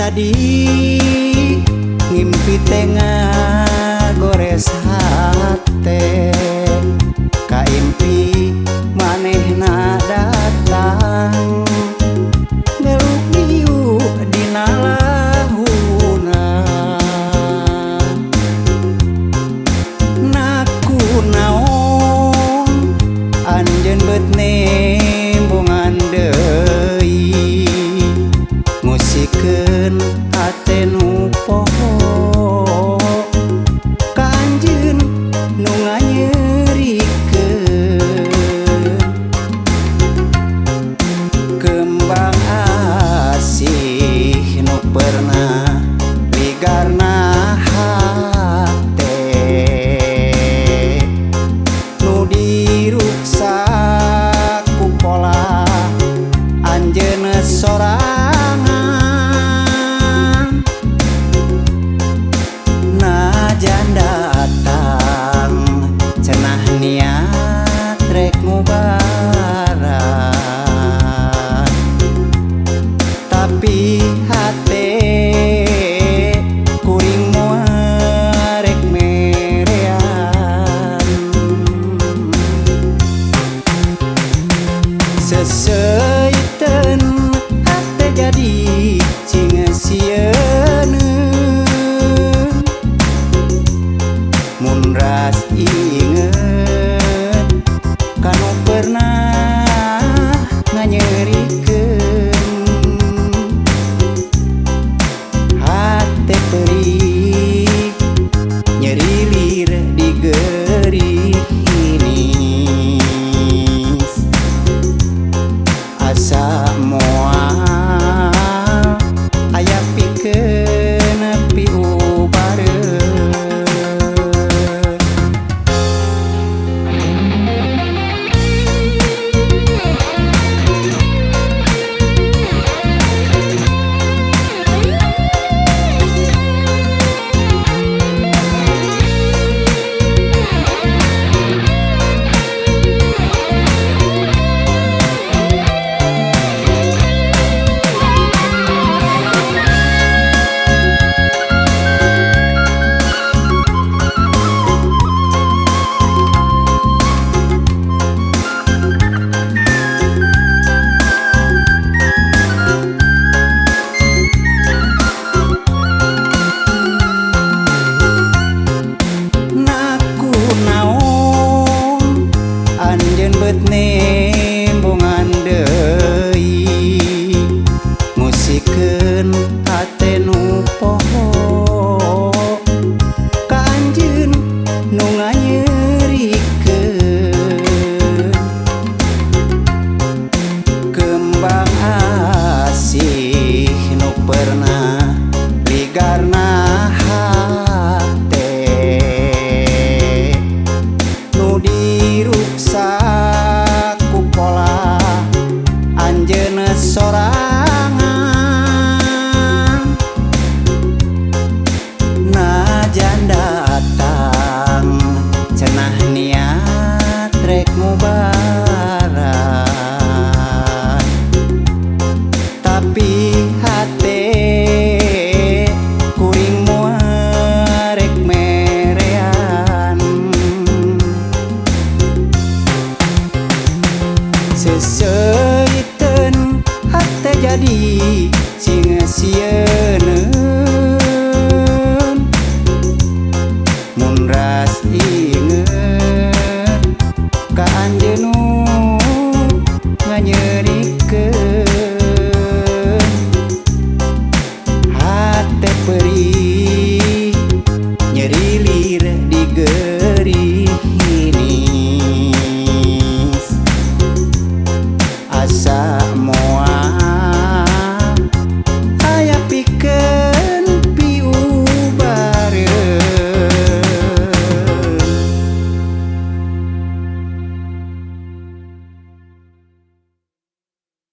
jadi ngimpi tengah gores hate kaimpi manehna datang ngeluk diu dina lahuna naku naon anjeun beut nembongan deui ngusikeun hate nu poho ka anjeun nu nganyerikeun kembang asih nu pernah ligarna hate nu diruksak ku pola anjeun sorangan najan datang cenah niat rek ngubaran tapi hate kuring moal rek merean seseuiteun hate jadi cingesieun mun ras